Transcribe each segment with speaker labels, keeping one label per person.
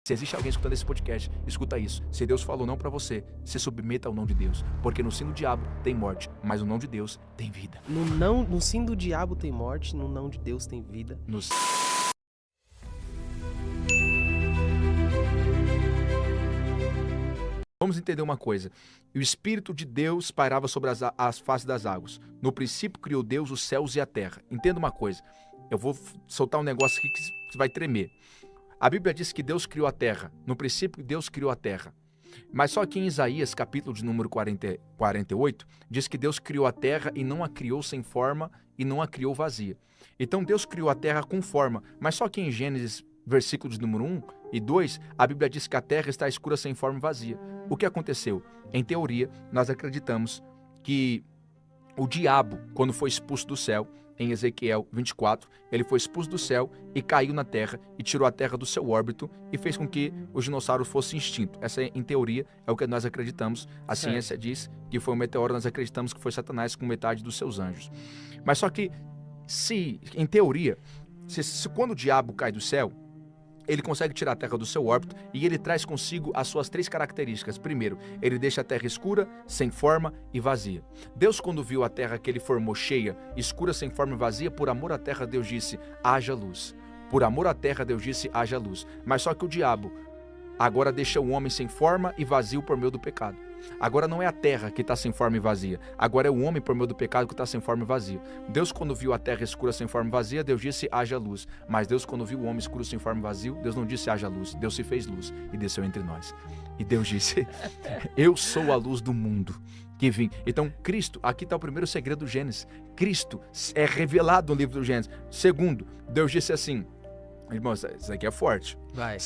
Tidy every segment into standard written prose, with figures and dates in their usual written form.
Speaker 1: Se existe alguém escutando esse podcast, escuta isso. Se Deus falou não para você, se submeta ao não de Deus. Porque no sim do diabo tem morte, mas no não de Deus tem vida.
Speaker 2: No sim do diabo tem morte, no não de Deus tem vida.
Speaker 1: Vamos entender uma coisa. O Espírito de Deus pairava sobre as faces das águas. No princípio criou Deus os céus e a terra. Entenda uma coisa. Eu vou soltar um negócio aqui que vai tremer. A Bíblia diz que Deus criou a terra. No princípio, Deus criou a terra. Mas só que em Isaías, capítulo de número 48, diz que Deus criou a terra e não a criou sem forma e não a criou vazia. Então Deus criou a terra com forma. Mas só que em Gênesis, versículo de número 1 e 2, a Bíblia diz que a terra está escura sem forma e vazia. O que aconteceu? Em teoria, nós acreditamos que o diabo, quando foi expulso do céu, em Ezequiel 24, ele foi expulso do céu e caiu na terra e tirou a terra do seu órbito e fez com que os dinossauros fossem extintos. Essa, em teoria, é o que nós acreditamos. A ciência diz que foi um meteoro, nós acreditamos que foi Satanás com metade dos seus anjos. Mas só que, em teoria, quando o diabo cai do céu, ele consegue tirar a terra do seu órbito e ele traz consigo as suas 3 características. Primeiro, ele deixa a terra escura, sem forma e vazia. Deus, quando viu a terra que ele formou cheia, escura, sem forma e vazia, por amor à terra, Deus disse, haja luz. Por amor à terra, Deus disse, haja luz. Mas só que o diabo agora deixa o homem sem forma e vazio por meio do pecado. Agora não é a terra que está sem forma e vazia. Agora é o homem por meio do pecado que está sem forma e vazio. Deus, quando viu a terra escura sem forma e vazia, Deus disse, haja luz. Mas Deus, quando viu o homem escuro sem forma e vazio, Deus não disse, haja luz. Deus se fez luz e desceu entre nós. E Deus disse, eu sou a luz do mundo que vim. Então, Cristo, aqui está o primeiro segredo do Gênesis. Cristo é revelado no livro do Gênesis. Segundo, Deus disse assim, irmãos, isso aqui é forte.
Speaker 2: Vai.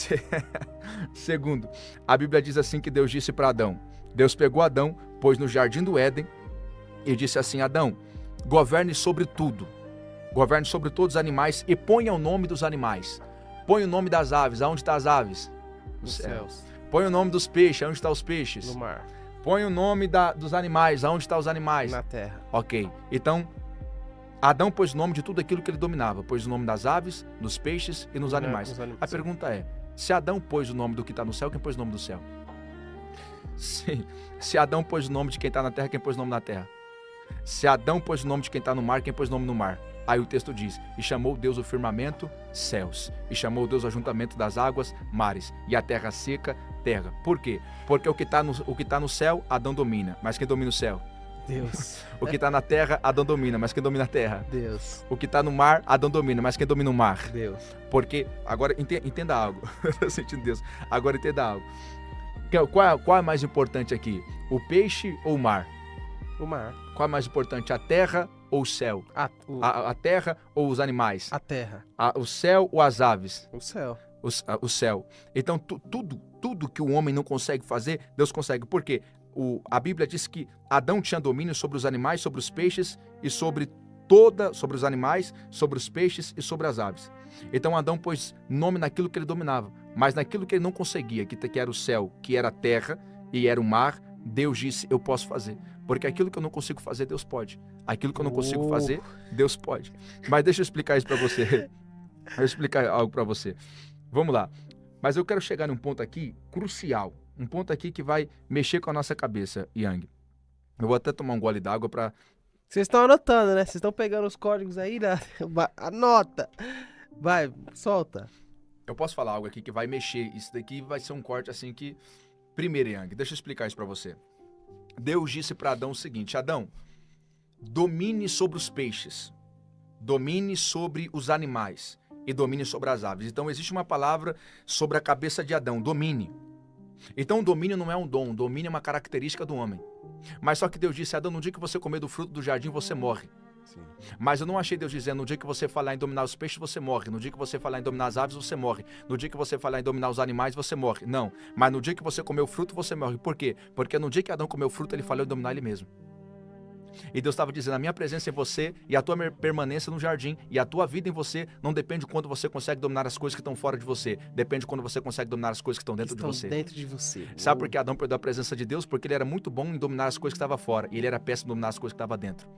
Speaker 1: Segundo, a Bíblia diz assim que Deus disse para Adão. Deus pegou Adão, pôs no jardim do Éden e disse assim, Adão, governe sobre tudo. Governe sobre todos os animais e ponha o nome dos animais. Põe o nome das aves. Aonde estão as aves?
Speaker 2: Nos céus.
Speaker 1: Põe o nome dos peixes. Aonde estão os peixes?
Speaker 2: No mar.
Speaker 1: Põe o nome dos animais. Aonde estão os animais?
Speaker 2: Na terra.
Speaker 1: Ok. Então, Adão pôs o nome de tudo aquilo que ele dominava. Pôs o nome das aves, dos peixes e nos animais. A pergunta é, se Adão pôs o nome do que está no céu, quem pôs o nome do céu? Se Adão pôs o nome de quem está na terra, quem pôs o nome na terra? Se Adão pôs o nome de quem está no mar, quem pôs o nome no mar? Aí o texto diz, e chamou Deus o firmamento, céus. E chamou Deus o ajuntamento das águas, mares. E a terra seca, terra. Por quê? Porque o que está no céu, Adão domina. Mas quem domina o céu?
Speaker 2: Deus.
Speaker 1: O que está na terra, Adão domina. Mas quem domina a terra?
Speaker 2: Deus.
Speaker 1: O que está no mar, Adão domina. Mas quem domina o mar?
Speaker 2: Deus.
Speaker 1: Porque, agora, entenda algo. Eu sentindo Deus. Agora entenda algo. Qual é mais importante aqui? O peixe ou o mar?
Speaker 2: O mar.
Speaker 1: Qual é mais importante? A terra ou o céu? A terra ou os animais?
Speaker 2: A terra.
Speaker 1: O céu ou as aves?
Speaker 2: O céu.
Speaker 1: O céu. Então, tudo que o homem não consegue fazer, Deus consegue. Por quê? A Bíblia diz que Adão tinha domínio sobre os animais, sobre os peixes e sobre os animais, sobre os peixes e sobre as aves. Então Adão pôs nome naquilo que ele dominava, mas naquilo que ele não conseguia, que era o céu, que era a terra e era o mar, Deus disse, eu posso fazer. Porque aquilo que eu não consigo fazer, Deus pode. Aquilo que eu não consigo fazer, Deus pode. Mas deixa eu explicar isso para você. Deixa eu explicar algo para você. Vamos lá. Mas eu quero chegar num ponto aqui crucial. Um ponto aqui que vai mexer com a nossa cabeça, Yang. Eu vou até tomar um gole d'água para...
Speaker 2: Vocês estão anotando, né? Vocês estão pegando os códigos aí, né? Anota. Vai, solta.
Speaker 1: Eu posso falar algo aqui que vai mexer. Isso daqui vai ser um corte assim que... Primeiro, Yang, deixa eu explicar isso para você. Deus disse para Adão o seguinte, Adão, domine sobre os peixes, domine sobre os animais e domine sobre as aves. Então existe uma palavra sobre a cabeça de Adão, domine. Então o domínio não é um dom, o domínio é uma característica do homem. Mas só que Deus disse, Adão, no dia que você comer do fruto do jardim, você morre. Sim. Mas eu não achei Deus dizendo, no dia que você falar em dominar os peixes, você morre. No dia que você falar em dominar as aves, você morre. No dia que você falar em dominar os animais, você morre. Não, mas no dia que você comer o fruto, você morre. Por quê? Porque no dia que Adão comeu o fruto, ele falou em dominar ele mesmo. E Deus estava dizendo, a minha presença em você e a tua permanência no jardim e a tua vida em você não depende de quando você consegue dominar as coisas que estão fora de você. Depende de quando você consegue dominar as coisas que estão dentro de você. Sabe por que Adão perdeu a presença de Deus? Porque ele era muito bom em dominar as coisas que estavam fora e ele era péssimo em dominar as coisas que estavam dentro.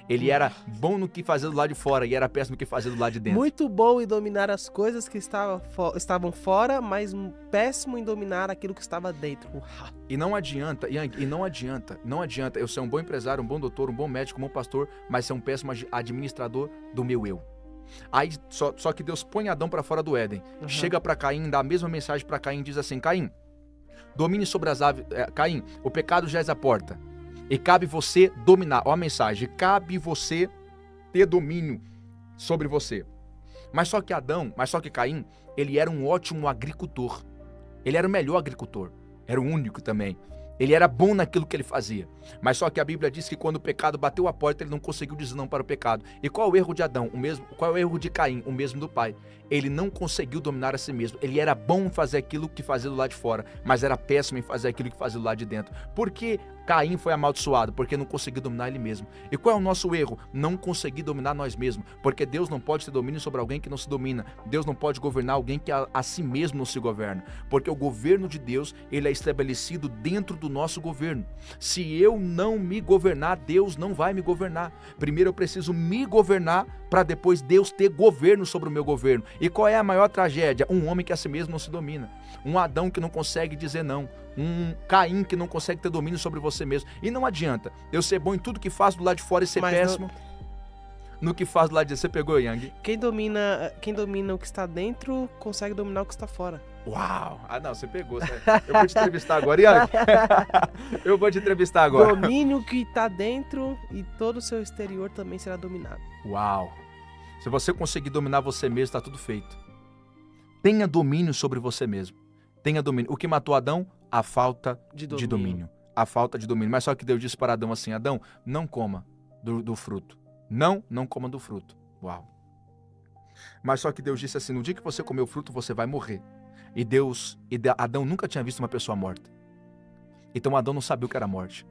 Speaker 1: Ele era bom no que fazia do lado de fora e era péssimo no que fazia do lado de dentro.
Speaker 2: Muito bom em dominar as coisas que estavam fora, mas péssimo em dominar aquilo que estava dentro.
Speaker 1: E não adianta, Yang, não adianta eu ser um bom empresário, um bom doutor, um bom médico, um bom pastor, mas ser um péssimo administrador do meu eu. Aí, só que Deus põe Adão para fora do Éden. Chega para Caim, dá a mesma mensagem para Caim, diz assim: Caim, domine sobre as aves. Caim, o pecado já é a porta. E cabe você dominar. Ó a mensagem: cabe você ter domínio sobre você. Mas só que Caim, ele era um ótimo agricultor. Ele era o melhor agricultor. Era o único também. Ele era bom naquilo que ele fazia. Mas só que a Bíblia diz que quando o pecado bateu a porta, ele não conseguiu dizer não para o pecado. E qual é o erro de Adão? O mesmo. Qual é o erro de Caim? O mesmo do pai. Ele não conseguiu dominar a si mesmo. Ele era bom em fazer aquilo que fazia do lado de fora, mas era péssimo em fazer aquilo que fazia do lado de dentro. Por que Caim foi amaldiçoado? Porque não conseguiu dominar ele mesmo. E qual é o nosso erro? Não conseguir dominar nós mesmos. Porque Deus não pode ter domínio sobre alguém que não se domina. Deus não pode governar alguém que a si mesmo não se governa. Porque o governo de Deus, ele é estabelecido dentro do nosso governo. Se eu não me governar, Deus não vai me governar. Primeiro eu preciso me governar para depois Deus ter governo sobre o meu governo. E qual é a maior tragédia? Um homem que a si mesmo não se domina. Um Adão que não consegue dizer não. Um Caim que não consegue ter domínio sobre você mesmo. E não adianta eu ser bom em tudo que faço do lado de fora e ser péssimo no que faz do lado de dentro. Você pegou, Yang?
Speaker 2: Quem domina o que está dentro, consegue dominar o que está fora.
Speaker 1: Uau! Ah, não, você pegou. Eu vou te entrevistar agora, Yang. Eu vou te entrevistar agora.
Speaker 2: Domine o que está dentro e todo o seu exterior também será dominado.
Speaker 1: Uau! Se você conseguir dominar você mesmo, está tudo feito. Tenha domínio sobre você mesmo. Tenha domínio. O que matou Adão? A falta de domínio. A falta de domínio. Mas só que Deus disse para Adão assim: Adão, não coma do fruto. Não coma do fruto. Uau! Mas só que Deus disse assim: no dia que você comer o fruto, você vai morrer. E Adão nunca tinha visto uma pessoa morta. Então Adão não sabia o que era morte.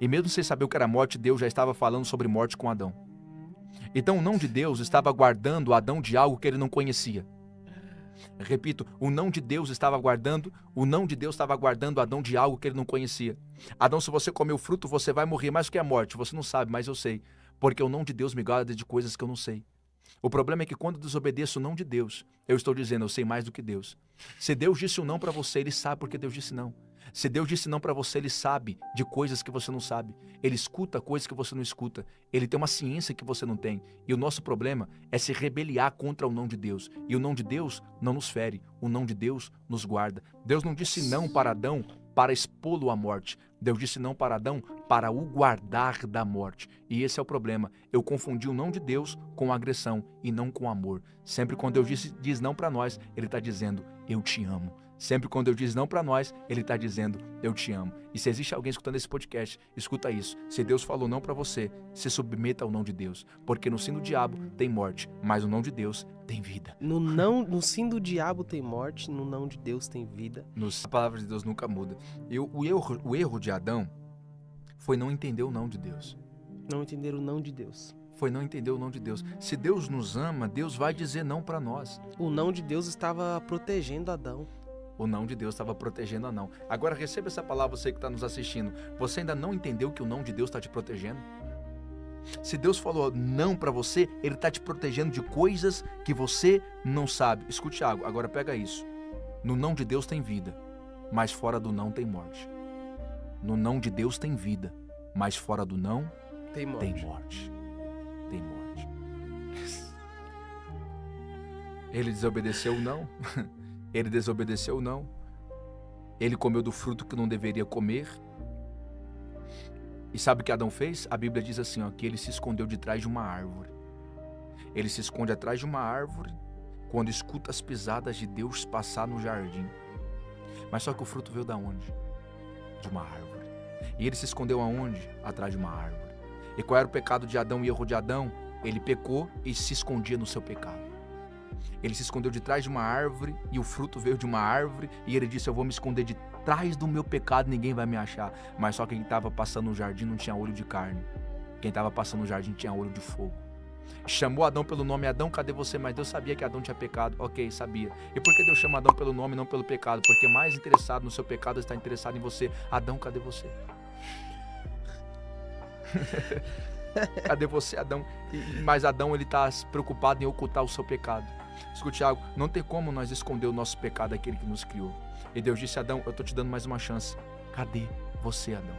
Speaker 1: E mesmo sem saber o que era morte, Deus já estava falando sobre morte com Adão. Então o não de Deus estava guardando Adão de algo que ele não conhecia. Repito, o não de Deus estava guardando Adão de algo que ele não conhecia. Adão, se você comer o fruto, você vai morrer. Mas o que é morte? Você não sabe, mas eu sei. Porque o não de Deus me guarda de coisas que eu não sei. O problema é que quando eu desobedeço o não de Deus, eu estou dizendo, eu sei mais do que Deus. Se Deus disse o não para você, ele sabe porque Deus disse não. Se Deus disse não para você, ele sabe de coisas que você não sabe. Ele escuta coisas que você não escuta. Ele tem uma ciência que você não tem. E o nosso problema é se rebeliar contra o não de Deus. E o não de Deus não nos fere. O não de Deus nos guarda. Deus não disse não para Adão para expô-lo à morte. Deus disse não para Adão para o guardar da morte. E esse é o problema. Eu confundi o não de Deus com agressão e não com amor. Sempre quando Deus diz não para nós, ele está dizendo, eu te amo. Sempre quando Deus diz não para nós, ele está dizendo, eu te amo. E se existe alguém escutando esse podcast, escuta isso. Se Deus falou não para você, se submeta ao não de Deus. Porque no sim do diabo tem morte, mas no não de Deus tem vida.
Speaker 2: No sim do diabo tem morte, no não de Deus tem vida.
Speaker 1: A palavra de Deus nunca muda. E o erro de Adão foi não entender o não de Deus.
Speaker 2: Não entender o não de Deus.
Speaker 1: Foi não entender o não de Deus. Se Deus nos ama, Deus vai dizer não para nós.
Speaker 2: O não de Deus estava protegendo Adão.
Speaker 1: O não de Deus estava protegendo a não. Agora receba essa palavra, você que está nos assistindo. Você ainda não entendeu que o não de Deus está te protegendo? Se Deus falou não para você, ele está te protegendo de coisas que você não sabe. Escute algo, agora pega isso. No não de Deus tem vida, mas fora do não tem morte. No não de Deus tem vida, mas fora do não
Speaker 2: tem morte.
Speaker 1: Tem morte. Tem morte. Ele desobedeceu o não. Ele desobedeceu o não. Ele comeu do fruto que não deveria comer. E sabe o que Adão fez? A Bíblia diz assim, ó, que ele se escondeu de trás de uma árvore. Ele se esconde atrás de uma árvore quando escuta as pisadas de Deus passar no jardim. Mas só que o fruto veio da onde? De uma árvore. E ele se escondeu aonde? Atrás de uma árvore. E qual era o pecado de Adão e o erro de Adão? Ele pecou e se escondia no seu pecado. Ele se escondeu de trás de uma árvore e o fruto veio de uma árvore e ele disse, eu vou me esconder de trás do meu pecado, ninguém vai me achar. Mas só quem estava passando no jardim não tinha olho de carne. Quem estava passando no jardim tinha olho de fogo. Chamou Adão pelo nome, Adão, cadê você? Mas Deus sabia que Adão tinha pecado. Ok, sabia. E por que Deus chama Adão pelo nome e não pelo pecado? Porque mais interessado no seu pecado está interessado em você. Adão, cadê você? Cadê você, Adão? Mas Adão, ele tá preocupado em ocultar o seu pecado. Escute, Tiago, não tem como nós esconder o nosso pecado daquele que nos criou. E Deus disse, Adão, eu tô te dando mais uma chance. Cadê você, Adão?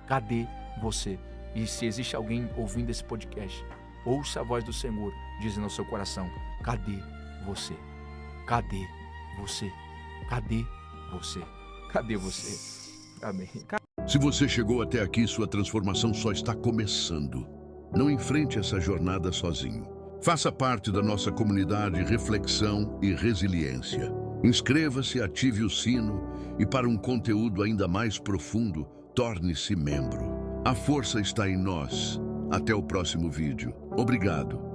Speaker 1: Cadê você? E se existe alguém ouvindo esse podcast, ouça a voz do Senhor dizendo ao seu coração, cadê você? Cadê você? Cadê você? Cadê você? Amém.
Speaker 3: Se você chegou até aqui, sua transformação só está começando. Não enfrente essa jornada sozinho. Faça parte da nossa comunidade Reflexão e Resiliência. Inscreva-se, ative o sino e, para um conteúdo ainda mais profundo, torne-se membro. A força está em nós. Até o próximo vídeo. Obrigado.